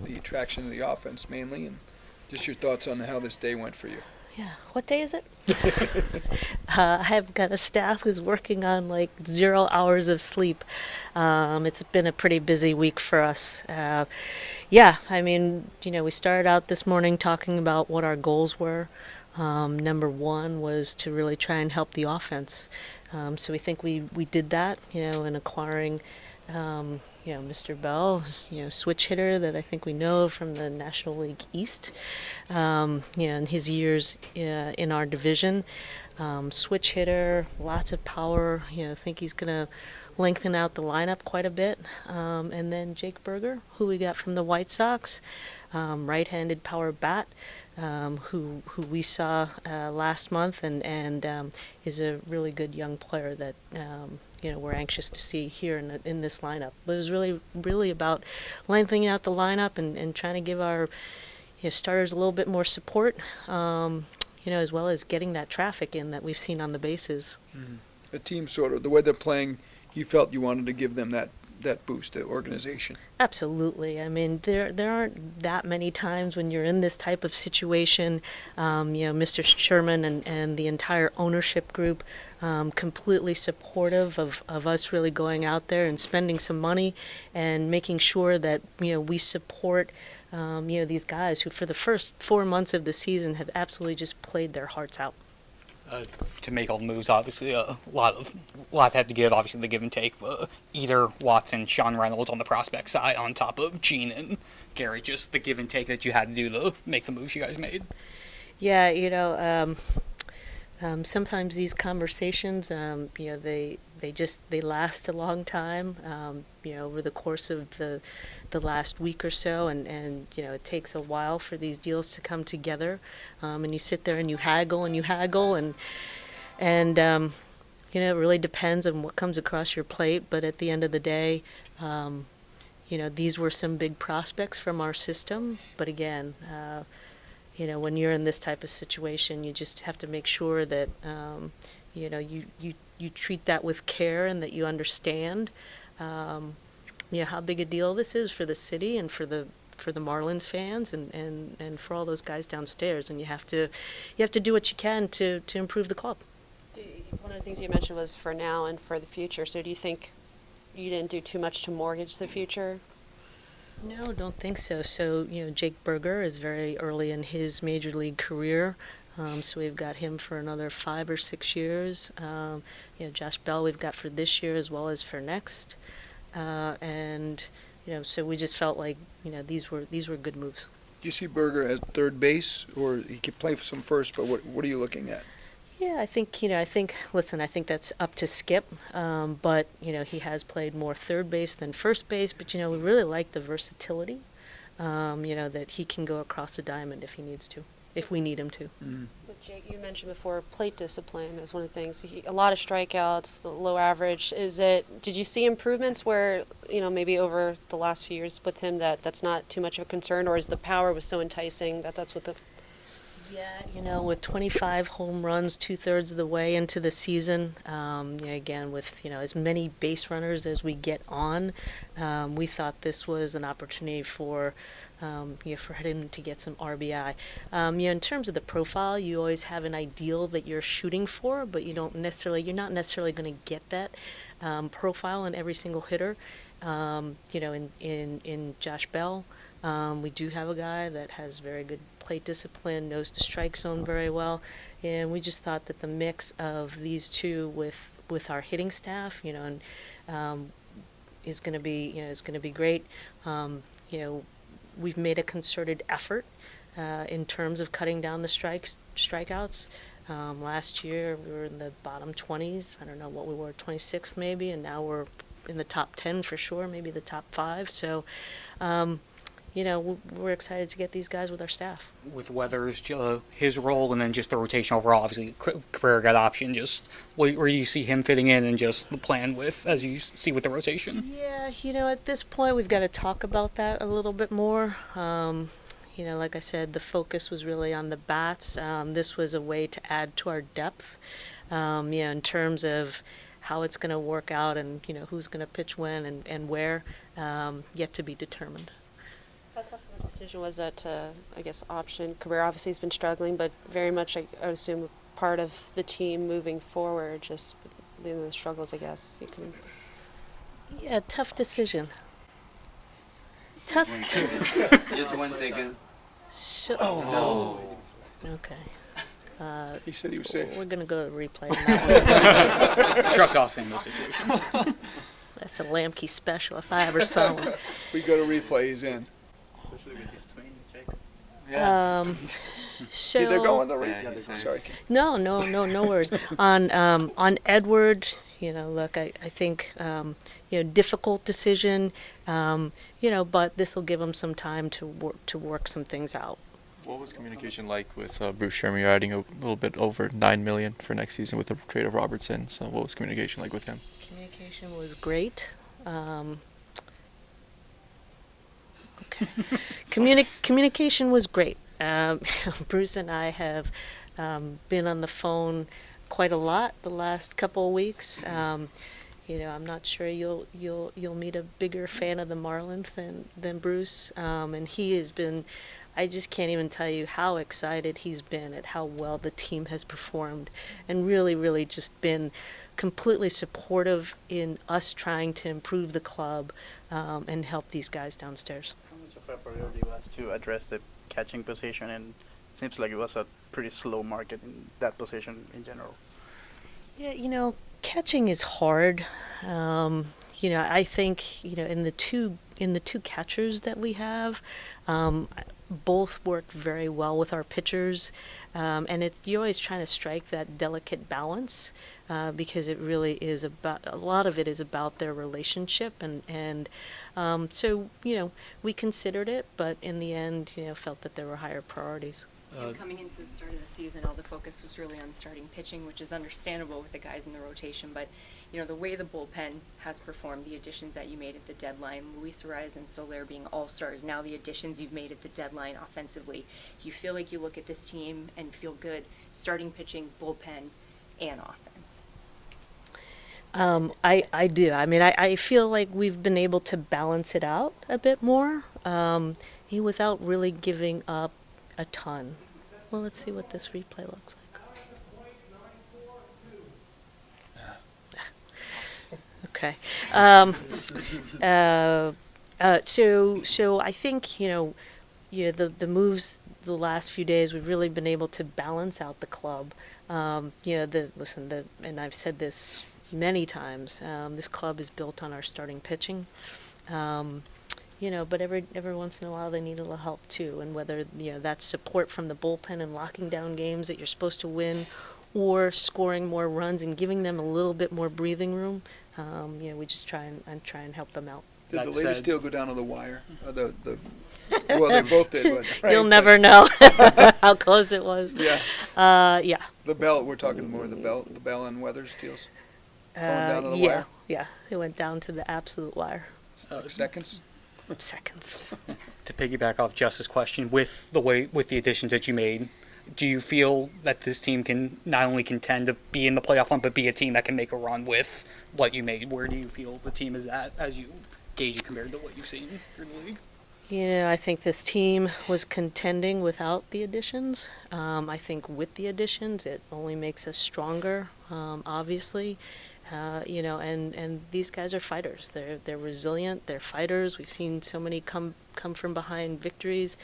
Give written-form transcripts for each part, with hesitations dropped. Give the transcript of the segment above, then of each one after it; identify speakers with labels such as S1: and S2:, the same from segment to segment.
S1: the attraction of the offense mainly, and just your thoughts on how this day went for you.
S2: Yeah. What day is it? I've got a staff who's working on like 0 hours of sleep. It's been a pretty busy week for us. Yeah, I mean, we started out this morning talking about what our goals were. Number one was to really try and help the offense. So we think we did that, in acquiring Mr. Bell, switch hitter that I think we know from the National League East, in his years in our division. Switch hitter, lots of power. I think he's going to lengthen out the lineup quite a bit. And then Jake Berger, who we got from the White Sox, right-handed power bat, who we saw last month and is a really good young player that we're anxious to see here in this lineup. But it was really about lengthening out the lineup and trying to give our starters a little bit more support, as well as getting that traffic in that we've seen on the bases.
S1: Mm-hmm. The team sort of, the way they're playing, you felt you wanted to give them that boost, the organization.
S2: Absolutely. I mean, there aren't that many times when you're in this type of situation. Mr. Sherman and the entire ownership group completely supportive of us really going out there and spending some money and making sure that we support these guys who for the first 4 months of the season have absolutely just played their hearts out.
S3: To make all the moves, obviously, a lot have to give. Obviously, the give and take. Eder, Watson, Sean Reynolds on the prospect side, on top of Gene and Garrett. Just the give and take that you had to do to make the moves you guys made.
S2: Yeah, sometimes these conversations, they last a long time. Over the course of the last week or so, and it takes a while for these deals to come together. And you sit there and you haggle and it really depends on what comes across your plate. But at the end of the day, these were some big prospects from our system. But again, when you're in this type of situation, you just have to make sure that you treat that with care and that you understand how big a deal this is for the city and for the Marlins fans and for all those guys downstairs. And you have to do what you can to improve the club.
S4: One of the things you mentioned was for now and for the future. So do you think you didn't do too much to mortgage the future?
S2: No, don't think so. So, Jake Berger is very early in his major league career. So we've got him for another 5 or 6 years. Josh Bell we've got for this year as well as for next. So we just felt like, these were good moves.
S1: Do you see Berger at third base, or he could play for some first, but what are you looking at?
S2: Yeah, I think that's up to Skip. But, he has played more third base than first base. But, we really like the versatility, that he can go across the diamond if he needs to, if we need him to.
S1: Mm-hmm.
S4: But Jake, you mentioned before plate discipline is one of the things. A lot of strikeouts, the low average. Did you see improvements where, maybe over the last few years with him that's not too much of a concern, or is the power was so enticing that's what the...
S2: Yeah, with 25 home runs 2/3 of the way into the season, again, with, as many base runners as we get on, we thought this was an opportunity for him to get some RBI. In terms of the profile, you always have an ideal that you're shooting for, but you're not necessarily going to get that profile in every single hitter. In Josh Bell, we do have a guy that has very good plate discipline, knows the strike zone very well, and we just thought that the mix of these two with our hitting staff, is going to be great. We've made a concerted effort in terms of cutting down the strikeouts. Last year we were in the bottom 20s. I don't know what we were, 26th maybe, and now we're in the top 10 for sure, maybe the top 5. So. We're excited to get these guys with our staff.
S3: With Weathers, his role, and then just the rotation overall, obviously, career guy option, just where do you see him fitting in and just the plan as you see with the rotation?
S2: Yeah, at this point, we've got to talk about that a little bit more. Like I said, the focus was really on the bats. This was a way to add to our depth, in terms of how it's going to work out and, who's going to pitch when and where, yet to be determined.
S4: How tough of a decision was that to, I guess, option? Career obviously has been struggling, but very much, I would assume, part of the team moving forward, just the struggles, I guess. You can.
S2: Yeah, tough decision. Tough.
S5: Just 1 second.
S2: So, okay.
S1: He said he was safe.
S2: We're going to go to replay on that one.
S3: Trust Austin in those situations.
S2: That's a Lamke special if I ever saw one.
S1: We go to replay, he's in.
S2: So
S1: Did they go on the
S5: Yeah,
S1: replay?
S5: he's in.
S1: Sorry.
S2: no worries. On Edward, look, I think, difficult decision, but this will give him some time to work some things out.
S6: What was communication like with Bruce Sherman? You're adding a little bit over $9 million for next season with the trade of Robertson. So what was communication like with him?
S2: Communication was great. Okay. Communication was great. Bruce and I have been on the phone quite a lot the last couple of weeks. I'm not sure you'll meet a bigger fan of the Marlins than Bruce, and he has been. I just can't even tell you how excited he's been at how well the team has performed, and really, really just been completely supportive in us trying to improve the club and help these guys downstairs.
S7: How much of a priority was to address the catching position, and it seems like it was a pretty slow market in that position in general?
S2: Yeah, catching is hard. I think in the two catchers that we have, both work very well with our pitchers, and you're always trying to strike that delicate balance because it really is a lot of it is about their relationship, and so we considered it, but in the end felt that there were higher priorities.
S8: Coming into the start of the season, all the focus was really on starting pitching, which is understandable with the guys in the rotation. But, the way the bullpen has performed, the additions that you made at the deadline, Luis Ariz and Soler being all-stars, now the additions you've made at the deadline offensively, do you feel like you look at this team and feel good starting pitching, bullpen, and offense?
S2: I do. I mean, I feel like we've been able to balance it out a bit more without really giving up a ton. Well, let's see what this replay looks like. Okay. So I think the moves the last few days we've really been able to balance out the club. And I've said this many times. This club is built on our starting pitching. But every once in a while they need a little help too, and whether that's support from the bullpen and locking down games that you're supposed to win, or scoring more runs and giving them a little bit more breathing room. We just try and help them out.
S1: Did the
S3: That
S1: latest
S3: said-
S1: deal go down to the wire? Well, they both did. But, right,
S2: You'll never know how close it was.
S1: Yeah.
S2: Yeah.
S1: The Bell. We're talking more the Bell and Weathers deals. Going down to the
S2: yeah.
S1: wire?
S2: Yeah. It went down to the absolute wire.
S1: Seconds.
S2: Seconds.
S3: To piggyback off Jess's question, with the additions that you made, do you feel that this team can not only contend to be in the playoff hunt, but be a team that can make a run with what you made? Where do you feel the team is at as you gauge it compared to what you've seen in the league?
S2: I think this team was contending without the additions. I think with the additions, it only makes us stronger, obviously. And these guys are fighters. They're resilient. They're fighters. We've seen so many come from behind victories.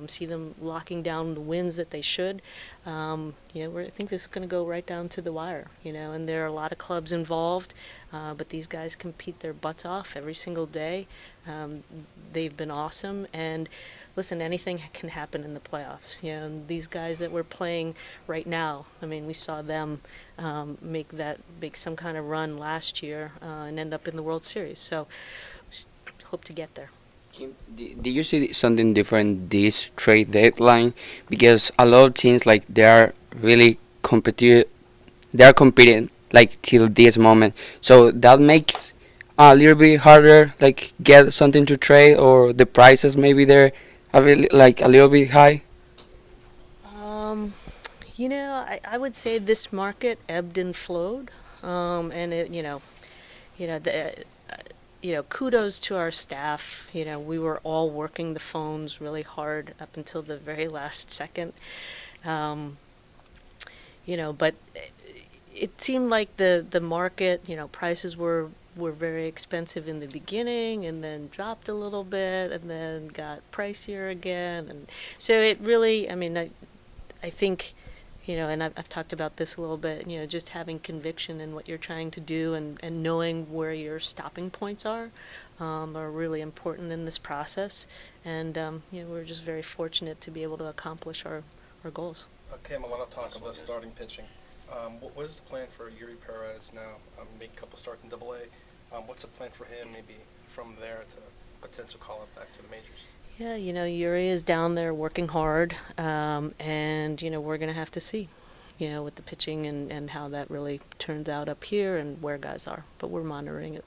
S2: See them locking down the wins that they should. I think this is going to go right down to the wire. And there are a lot of clubs involved, but these guys compete their butts off every single day. They've been awesome. And listen, anything can happen in the playoffs. And these guys that we're playing right now, I mean, we saw them make some kind of run last year and end up in the World Series. So just hope to get there.
S5: Kim, do you see something different this trade deadline? Because a lot of teams they are really competitive. They are competing till this moment. So that makes a little bit harder, get something to trade, or the prices maybe they're a little bit high.
S2: I would say this market ebbed and flowed, and it, kudos to our staff. We were all working the phones really hard up until the very last second. But it seemed like the market, prices were very expensive in the beginning and then dropped a little bit and then got pricier again. And so it really, I think, and I've talked about this a little bit, just having conviction in what you're trying to do and knowing where your stopping points are really important in this process. And, we're just very fortunate to be able to accomplish our goals.
S9: Okay, I want to talk about starting pitching. What is the plan for Yuri Perez now? Make a couple starts in AA. What's the plan for him maybe from there to potential call-up back to the majors?
S2: Yeah, Yuri is down there working hard, and, we're going to have to see, with the pitching and how that really turns out up here and where guys are. But we're monitoring it.